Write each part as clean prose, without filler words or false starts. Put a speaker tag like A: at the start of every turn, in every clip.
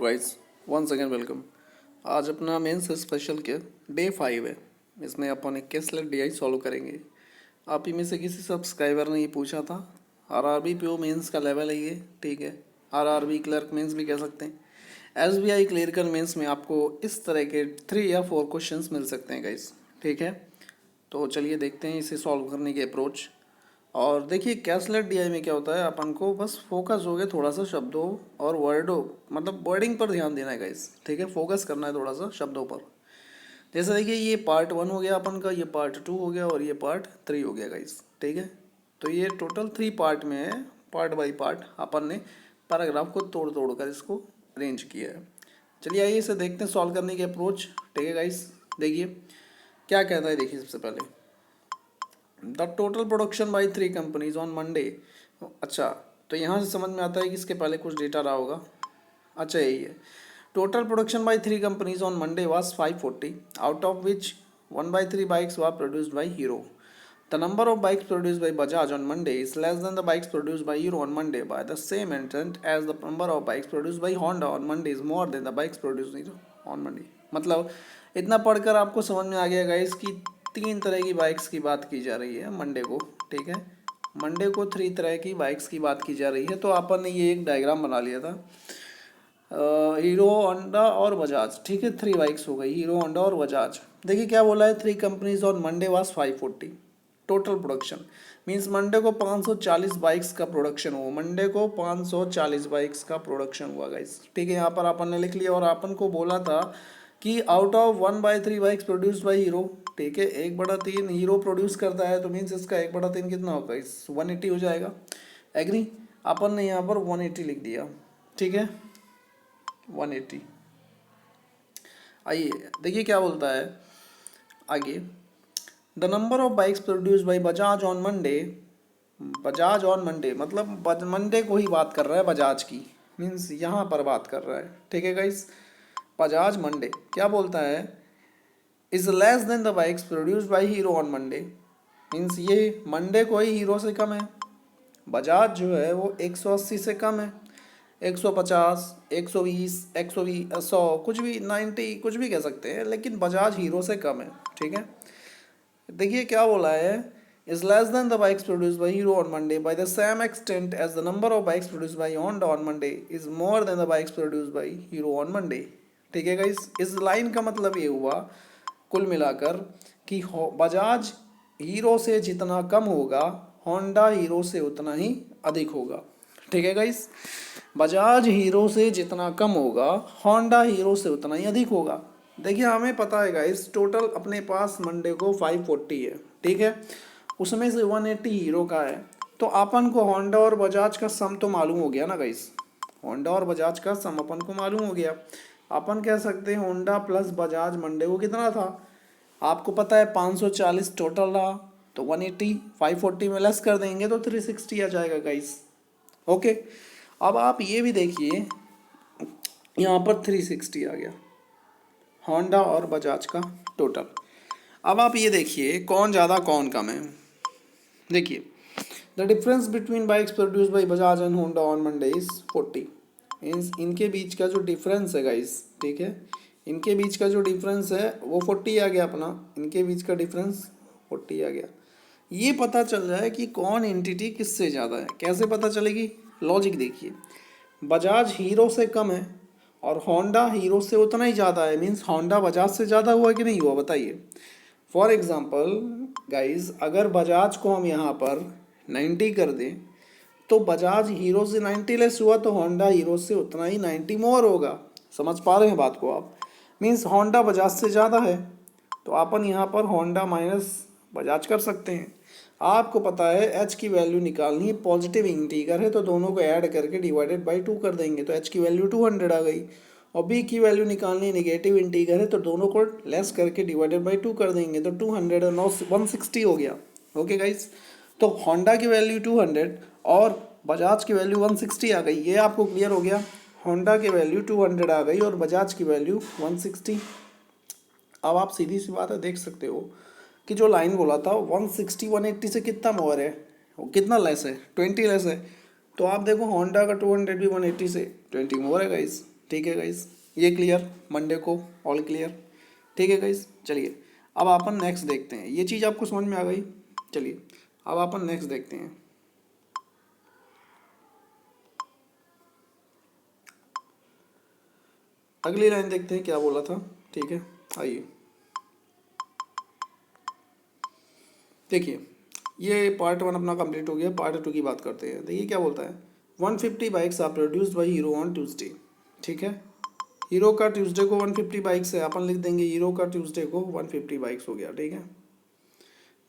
A: Guys, once again welcome. आज अपना mains special के डे 5 है। इसमें अपन एक केसलेट डीआई सॉल्व करेंगे। आप ही में से किसी सब्सक्राइबर ने ये पूछा था। आरआरबी पीओ मेंस का लेवल है ये, ठीक है। आरआरबी क्लर्क मेंस भी कह सकते हैं। एसबीआई क्लरिकल मेंस में आपको इस तरह के 3 या 4 क्वेश्चंस मिल सकते हैं गाइस, ठीक है। तो चलिए देखते हैं इसे सॉल्व करने के अप्रोच। और देखिए कैसलेट डीआई में क्या होता है, अपन को बस फोकस हो गया थोड़ा सा शब्दों और वर्डों मतलब वर्डिंग पर ध्यान देना है गाइस, ठीक है। फोकस करना है थोड़ा सा शब्दों पर। जैसे देखिए ये पार्ट 1 हो गया अपन का, ये पार्ट 2 हो गया और ये पार्ट 3 हो गया गाइस, ठीक है। तो ये टोटल 3 पार्ट में है। पार्ट बाई पार्ट अपन ने पैराग्राफ को तोड़ तोड़ कर इसको अरेंज किया है। चलिए आइए इसे देखते हैं सॉल्व करने के अप्रोच, ठीक है गाइस। देखिए क्या कहता है, देखिए सबसे पहले the total production by 3 companies on Monday. अच्छा, तो यहाँ से समझ में आता है कि इसके पहले कुछ डेटा रहा होगा। अच्छा यही है, total production by 3 companies on Monday was 540, out of which 1/3 bikes were produced by hero. The number of bikes produced by Bajaj on Monday is less than the bikes produced by Hero on Monday by the same extent as the number of bikes produced by Honda on Monday is more than the bikes produced on Monday। मतलब इतना पढ़कर आपको समझ में आ गया guys कि 3 तरह की बाइक्स की बात की जा रही है मंडे को, ठीक है। मंडे को 3 तरह की बाइक्स की बात की जा रही है। तो अपन ने ये एक डायग्राम बना लिया था, हीरो होंडा और बजाज, ठीक है। 3 बाइक्स हो गई, हीरो होंडा और बजाज। देखिए क्या बोला है, 3 companies on Monday was 540 total production. Means Monday को 540 बाइक्स का प्रोडक्शन हुआ, मंडे को 540 बाइक्स का प्रोडक्शन हुआ गाइस, ठीक है। यहाँ पर अपन ने लिख लिया और अपन को बोला था कि out of 1/3 bikes produced by hero, ठीक है। 1/3 हीरो प्रोड्यूस करता है, तो मीन्स इसका 1/3 कितना होगा, इस 180 हो जाएगा। एग्री। अपन ने यहाँ पर 180 लिख दिया, ठीक है, 180। आइए देखिए क्या बोलता है आगे, the number of bikes produce by Bajaj on Monday. Bajaj on Monday मतलब मंडे को ही बात कर रहा है बजाज की, मीन्स यहाँ पर बात कर रहा है, ठीक है गाइस। बजाज मंडे क्या बोलता है, is less than the bikes produced by Hero on Monday. Means ये मंडे को ही हीरो से कम है। बजाज जो है वो 180 से कम है, 150, 120, 120, 100, कुछ भी 90 कुछ भी कह सकते हैं, लेकिन बजाज हीरो से कम है, ठीक है। देखिए क्या बोला है, is less than the bikes produced by Hero on Monday by the same extent as the number of bikes produced by Honda on Monday is more than the bikes produced by Hero on Monday। ठीक है guys, इस line का मतलब ये हुआ कुल मिलाकर कि बजाज हीरो से जितना कम होगा, होंडा हीरो से उतना ही अधिक होगा, ठीक है गाइस। बजाज हीरो से जितना कम होगा, होंडा हीरो से उतना ही अधिक होगा। देखिए हमें पता है गाइस, टोटल अपने पास मंडे को 540 है, ठीक है। उसमें से 180 हीरो का है। तो अपन को होंडा और बजाज का सम तो मालूम हो गया ना गाइस, होंडा और बजाज का सम अपन को मालूम हो गया। अपन कह सकते हैं होंडा प्लस बजाज मंडे को कितना था, आपको पता है 540 टोटल रहा, तो 180 540 में लेस कर देंगे तो 360 आ जाएगा गाइस, ओके। अब आप ये भी देखिए यहाँ पर 360 आ गया होंडा और बजाज का टोटल। अब आप ये देखिए कौन ज़्यादा कौन कम है। देखिए the difference between bikes produce by Bajaj and Honda on Monday is 40। Means इनके बीच का जो डिफरेंस है गाइस, ठीक है, इनके बीच का जो डिफरेंस है वो 40 आ गया अपना, इनके बीच का डिफरेंस 40 आ गया। ये पता चल रहा है कि कौन एंटिटी किससे ज़्यादा है। कैसे पता चलेगी, लॉजिक देखिए, बजाज हीरो से कम है और होंडा हीरो से उतना ही ज़्यादा है। मीन्स होंडा बजाज से ज़्यादा हुआ कि नहीं हुआ, बताइए। फॉर एग्जांपल गाइस, अगर बजाज को हम यहाँ पर 90 कर दें तो बजाज हीरो से 90 लेस हुआ तो होंडा हीरो से उतना ही 90 मोर होगा। समझ पा रहे हैं बात को आप। मीन्स होंडा बजाज से ज़्यादा है, तो अपन यहाँ पर होंडा माइनस बजाज कर सकते हैं। आपको पता है एच की वैल्यू निकालनी है, पॉजिटिव इंटीगर है तो दोनों को ऐड करके डिवाइडेड बाई 2 कर देंगे तो एच की वैल्यू 200 आ गई। और बी की वैल्यू निकालनी नेगेटिव इंटीगर है तो दोनों को लेस करके डिवाइडेड बाई 2 कर देंगे तो 200 और 160 हो गया, ओके गाइस। तो होंडा की वैल्यू 200 और बजाज की वैल्यू 160 आ गई, ये आपको क्लियर हो गया। होंडा की वैल्यू 200 आ गई और बजाज की वैल्यू 160। अब आप सीधी सी बात है देख सकते हो कि जो लाइन बोला था 160 180 से कितना मोर है, वो कितना लेस है, 20 लेस है। तो आप देखो होंडा का 200 भी 180 से 20 मोर है गाइस, ठीक है गाइस, ये क्लियर, मंडे को ऑल क्लियर। ठीक है गाइस, चलिए अब अपन नेक्स्ट देखते हैं। ये चीज़ आपको समझ में आ गई। चलिए अब अपन नेक्स्ट देखते हैं। अगली लाइन देखते हैं क्या बोला था। ठीक है, आइए देखिए, ये पार्ट 1 अपना कंप्लीट हो गया। पार्ट 2 की बात करते हैं। देखिए क्या बोलता है, 150 bikes are produced by Hero on Tuesday. ठीक है, हीरो का ट्यूसडे को 150 बाइक्स है, अपन लिख देंगे हीरो का ट्यूसडे को 150 बाइक्स हो गया। ठीक है,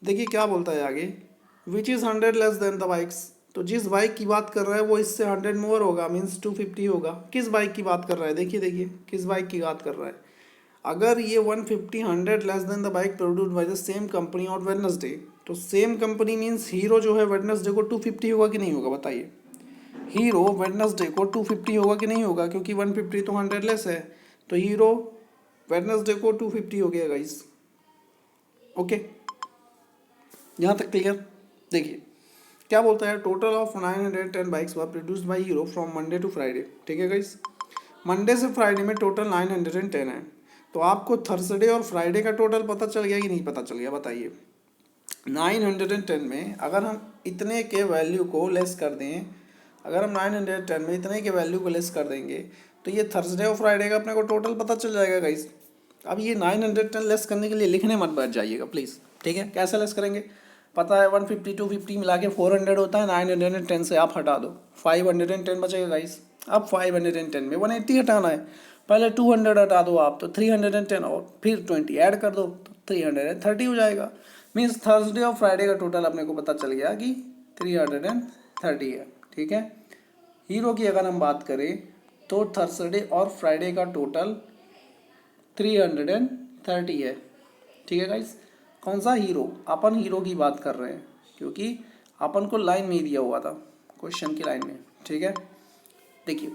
A: देखिए क्या बोलता है आगे, which is 100 less than the bikes. तो जिस बाइक की बात कर रहा है वो इससे 100 मोर होगा, मीन्स 250 होगा। किस बाइक की बात कर रहा है, देखिए देखिए किस बाइक की बात कर रहा है। अगर ये 150 100 less than the bike produced by the same company on Wednesday, तो सेम कंपनी मीन्स हीरो जो है वेडनेसडे को 250 होगा कि नहीं होगा, बताइए। हीरो वेडनेसडे को 250 होगा कि नहीं होगा, क्योंकि 150 तो 100 लेस है, तो हीरो वेडनेसडे को 250 हो गया गाइस। ओके, यहाँ तक क्लियर। देखिए क्या बोलता है, total of 910 bikes were produced by Hero from Monday to Friday. ठीक है गाइस, मंडे से फ्राइडे में टोटल 910 है। तो आपको थर्सडे और फ्राइडे का टोटल पता चल गया कि नहीं पता चल गया, बताइए। 910 में अगर हम इतने के वैल्यू को लेस कर दें, अगर हम 910 में इतने के वैल्यू को लेस कर देंगे, तो ये थर्सडे और फ्राइडे का अपने को टोटल पता चल जाएगा गाइस। अब ये 910 लेस करने के लिए लिखने मत बैठ जाइएगा प्लीज़। ठीक है, कैसे लेस करेंगे, पता है 150 250 मिला के 400 होता है, 910 से आप हटा दो, 510 बचेगा गाइस। अब 510 में 180 हटाना है, पहले 200 हटा दो आप, तो 310 और फिर 20 ऐड कर दो, तो 330 हो जाएगा। मीन्स थर्सडे और फ्राइडे का टोटल अपने को पता चल गया कि 330 है। ठीक है, हीरो की अगर हम बात करें तो थर्सडे और फ्राइडे का टोटल 330 है। ठीक है गाइस, कौन सा हीरो, अपन हीरो की बात कर रहे हैं, क्योंकि अपन को लाइन में ही दिया हुआ था, क्वेश्चन की लाइन में। ठीक है, देखिए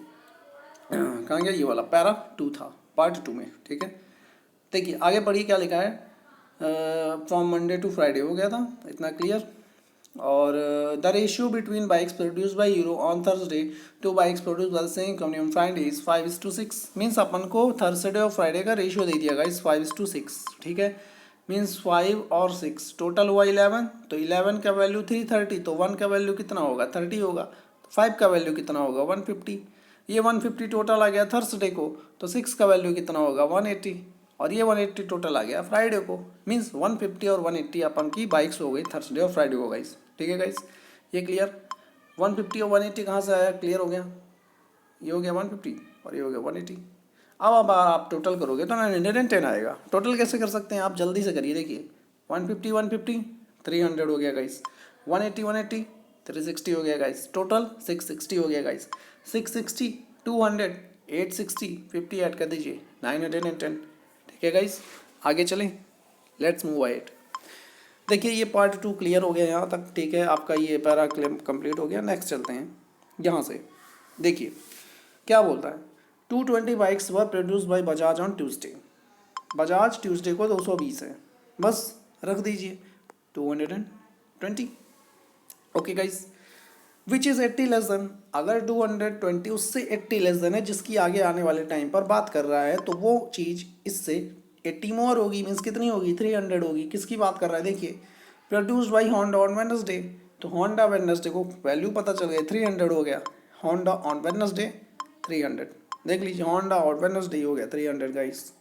A: कहाँ गया, ये वाला पैरा 2 था पार्ट 2 में। ठीक है, देखिए आगे पढ़िए क्या लिखा है, फ्रॉम मंडे टू फ्राइडे हो गया था, इतना क्लियर। और the ratio between bikes produce by Hero on Thursday to bikes produce by the same company on Friday is 5:6। Means अपन को थर्सडे और फ्राइडे का रेशियो दे दिया गाइस 5:6। ठीक है, मीन्स 5 और 6 टोटल हुआ 11। तो 11 का वैल्यू 330, तो 1 का वैल्यू कितना होगा, 30 होगा। तो 5 का वैल्यू कितना होगा, 150। ये 150 टोटल आ गया थर्सडे को, तो 6 का वैल्यू कितना होगा, 180। और ये 180 टोटल आ गया फ्राइडे को। मीन्स 150 और 180 अपन की बाइक्स हो गई थर्सडे और फ्राइडे को गाइस। ठीक है गाइस, ये क्लियर। 150 और 180 कहाँ से आया, क्लियर हो गया। ये हो गया 150 और ये हो गया 180। अब आप टोटल करोगे तो 910 आएगा। टोटल कैसे कर सकते हैं आप, जल्दी से करिए। देखिए 150 150 300 हो गया गाइस, 180 180 360 हो गया गाइस, टोटल 660 हो गया गाइस। 660 200 860 50 ऐड कर दीजिए, 910। ठीक है गाइस, आगे चलें, लेट्स मूव अहेड। देखिए ये पार्ट 2 क्लियर हो गया यहाँ तक। ठीक है, आपका ये पैरा कंप्लीट हो गया। नेक्स्ट चलते हैं यहाँ से। देखिए क्या बोलता है, 220 bikes were produce by Bajaj on Tuesday. Bajaj Tuesday को 220 है, बस रख दीजिए 220। Okay guys, which is 80 less than. अगर 220 उससे 80 लेस देन है, जिसकी आगे आने वाले टाइम पर बात कर रहा है, तो वो चीज़ इससे 80 मोर होगी, मीन्स कितनी होगी, 300 होगी। किसकी बात कर रहा है, देखिए produced by Honda on Wednesday. तो होंडा वेडनेसडे को वैल्यू पता चल गया, 300 हो गया। होंडा ऑन वेडनेसडे 300, देख लीजिए होंडा ऑन वेडनेसडे हो गया 300 गाइस।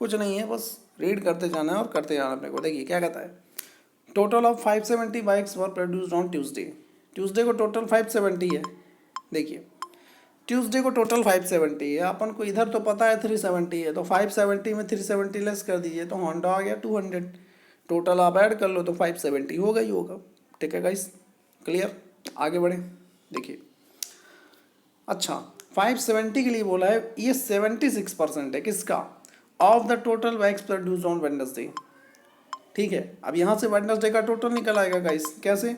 A: कुछ नहीं है, बस रीड करते जाना है और करते जाना अपने को। देखिए क्या कहता है, total of 570 bikes were produced on Tuesday. Tuesday को टोटल 570 है। देखिए ट्यूसडे को टोटल 570 है, अपन को इधर तो पता है 370 है, तो 570 में 370 लेस कर दीजिए, तो होंडा आ गया 200। टोटल आप ऐड कर लो तो 570 होगा ही होगा। ठीक है गाइस, क्लियर, आगे बढ़े। देखिए अच्छा 570 के लिए बोला है, ये 76% है किसका, of the total bikes produced on Wednesday. ठीक है, अब यहाँ से वेडनेसडे का टोटल निकल आएगा गाइस। कैसे,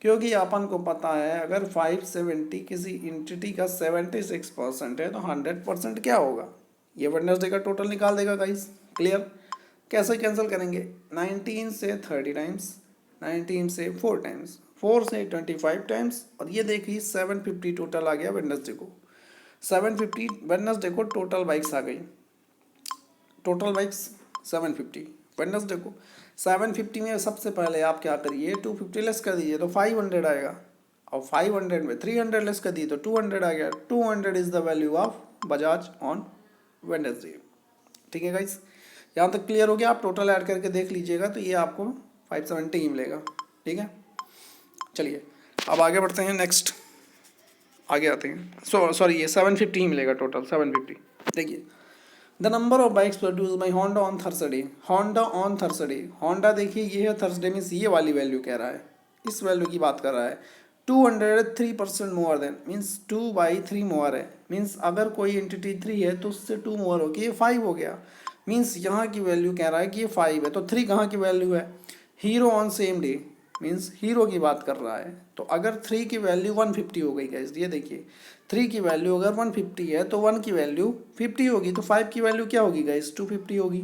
A: क्योंकि अपन को पता है अगर 570 किसी इंटिटी का 76% है, तो 100% क्या होगा, ये वेडनेसडे का टोटल निकाल देगा गाइस। क्लियर, कैसे कैंसिल करेंगे, 19 से 30 टाइम्स, 19 से 4 टाइम्स, 4 से 25 टाइम्स, और ये देखिए 750 टोटल आ गया वेडनेसडे को। 750 वेडनेसडे को टोटल बाइक्स आ गई, टोटल बाइक्स 750 वेडनेसडे को। 750 में सबसे पहले आप क्या करिए, 250 लेस कर दीजिए तो 500 आएगा, और 500 में 300 लेस कर दिए तो 200 आ गया। 200 is the value of Bajaj on Wednesday. ठीक है गाइस, यहाँ तक क्लियर हो गया। आप टोटल ऐड करके देख लीजिएगा तो ये आपको 570 ही मिलेगा। ठीक है, चलिए अब आगे बढ़ते हैं, नेक्स्ट आगे आते हैं। सॉरी ये 750 ही मिलेगा टोटल, 750। देखिए, the number of bikes produce by Honda on Thursday, Honda on Thursday, Honda देखिए ये है थर्सडे मीन्स ये वाली वैल्यू कह रहा है, इस वैल्यू की बात कर रहा है। 203% मोर देन मीन्स 2/3 मोर है, मीन्स अगर कोई एंटिटी 3 है तो उससे 2 मोर हो गया, ये 5 हो गया। मीन्स यहाँ की वैल्यू कह रहा है कि ये 5 है, तो 3 कहाँ की वैल्यू है, hero on same day, means hero की बात कर रहा है। तो अगर 3 की वैल्यू 150 हो गई गाइस, ये देखिए 3 की वैल्यू अगर 150 है तो 1 की वैल्यू 50 होगी, तो 5 की वैल्यू क्या होगी गाइस, 250 होगी।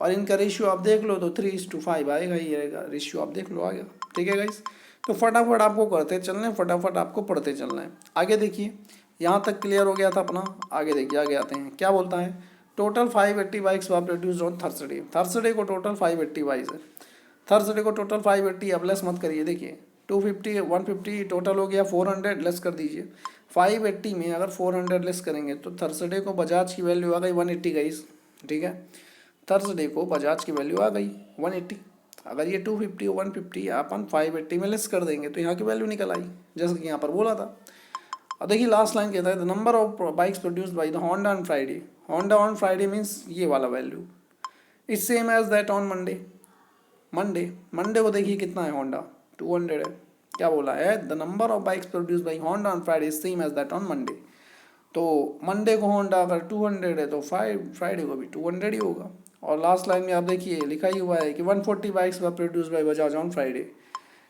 A: और इनका रेशियो आप देख लो तो 3:5 आएगा, ही आएगा रेशियो, आप देख लो आ गया। ठीक है गाइस, तो फटाफट आपको करते चलना है, फटाफट आपको पढ़ते चलना है। आगे देखिए, यहाँ तक क्लियर हो गया था अपना। आगे देखिए, आगे आते हैं, क्या बोलता है, total 580 bikes were produced on Thursday. Thursday को टोटल 580 बाइक्स है, थर्सडे को टोटल 580। अब लेस मत करिए, देखिए 250 150 टोटल हो गया, 400 लेस कर दीजिए। 580 में अगर 400 लेस करेंगे तो थर्सडे को बजाज की वैल्यू आ गई 180 गाइस। ठीक है, थर्सडे को बजाज की वैल्यू आ गई 180। अगर ये 250 150 अपन 580 में लेस कर देंगे तो यहाँ की वैल्यू निकल आई, जैसे कि यहाँ पर बोला था। अब देखिए लास्ट लाइन कहता है, the number of bikes produced by the Honda on Friday, Honda on Friday means ये वाला value, it's same as that on Monday. Monday को देखिए कितना है, होंडा 200 है। क्या बोला है, the number of bikes produce by Honda on Friday same as that on Monday. तो मंडे को होंडा अगर 200 है तो फ्राइडे को भी 200 ही होगा। और लास्ट लाइन में आप देखिए लिखा ही हुआ है कि 140 bikes were produce by Bajaj on Friday,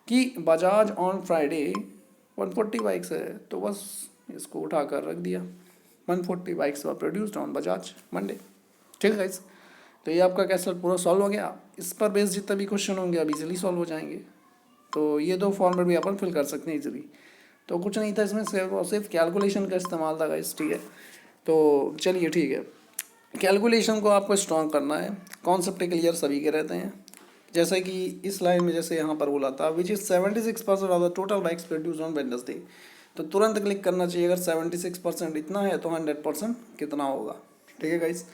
A: कि बजाज ऑन फ्राइडे 140 बाइक्स है, तो बस इसको उठा कर रख दिया, 140 bikes were produced on Bajaj Monday. ठीक है गाइस, तो ये आपका कैसे पूरा सॉल्व हो गया। इस पर बेस्ड जितने भी क्वेश्चन होंगे अब इजीली सॉल्व हो जाएंगे। तो ये 2 फॉर्मेट भी अपन फिल कर सकते हैं इजीली। तो कुछ नहीं था इसमें, सिर्फ कैलकुलेशन का इस्तेमाल था गाइस। ठीक है, तो चलिए ठीक है, कैलकुलेशन को आपको स्ट्रॉन्ग करना है, कॉन्सेप्ट क्लियर सभी के रहते हैं। जैसे कि इस लाइन में जैसे यहाँ पर बोला था, which is 76% of the total bikes produce on Wednesday, तो तुरंत क्लिक करना चाहिए। अगर 76% इतना है तो 100% कितना होगा। ठीक है गाइस,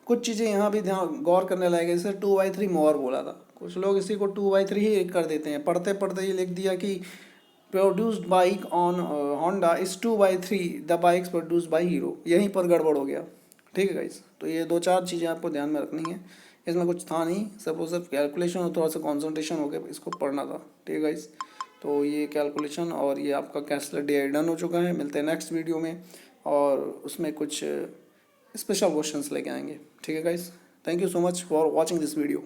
A: कुछ चीज़ें यहाँ भी ध्यान गौर करने लायक है, जैसे 2/3 मोर बोला था, कुछ लोग इसी को 2/3 ही कर देते हैं, पढ़ते पढ़ते ही लिख दिया कि produced bike on Honda is 2/3 the bikes produced by hero, यहीं पर गड़बड़ हो गया। ठीक है गाइस, तो ये 2-4 चीज़ें आपको ध्यान में रखनी है। इसमें कुछ था नहीं, सिर्फ कैलकुलेशन और थोड़ा सा कॉन्सेंट्रेशन हो गया, इसको पढ़ना था। ठीक है गाइस, तो ये कैलकुलेशन और ये आपका कैसलेट डे डन हो चुका है। मिलते हैं नेक्स्ट वीडियो में, और उसमें कुछ स्पेशल क्वेश्चंस लेके आएंगे। ठीक है guys, thank you so much for watching this video.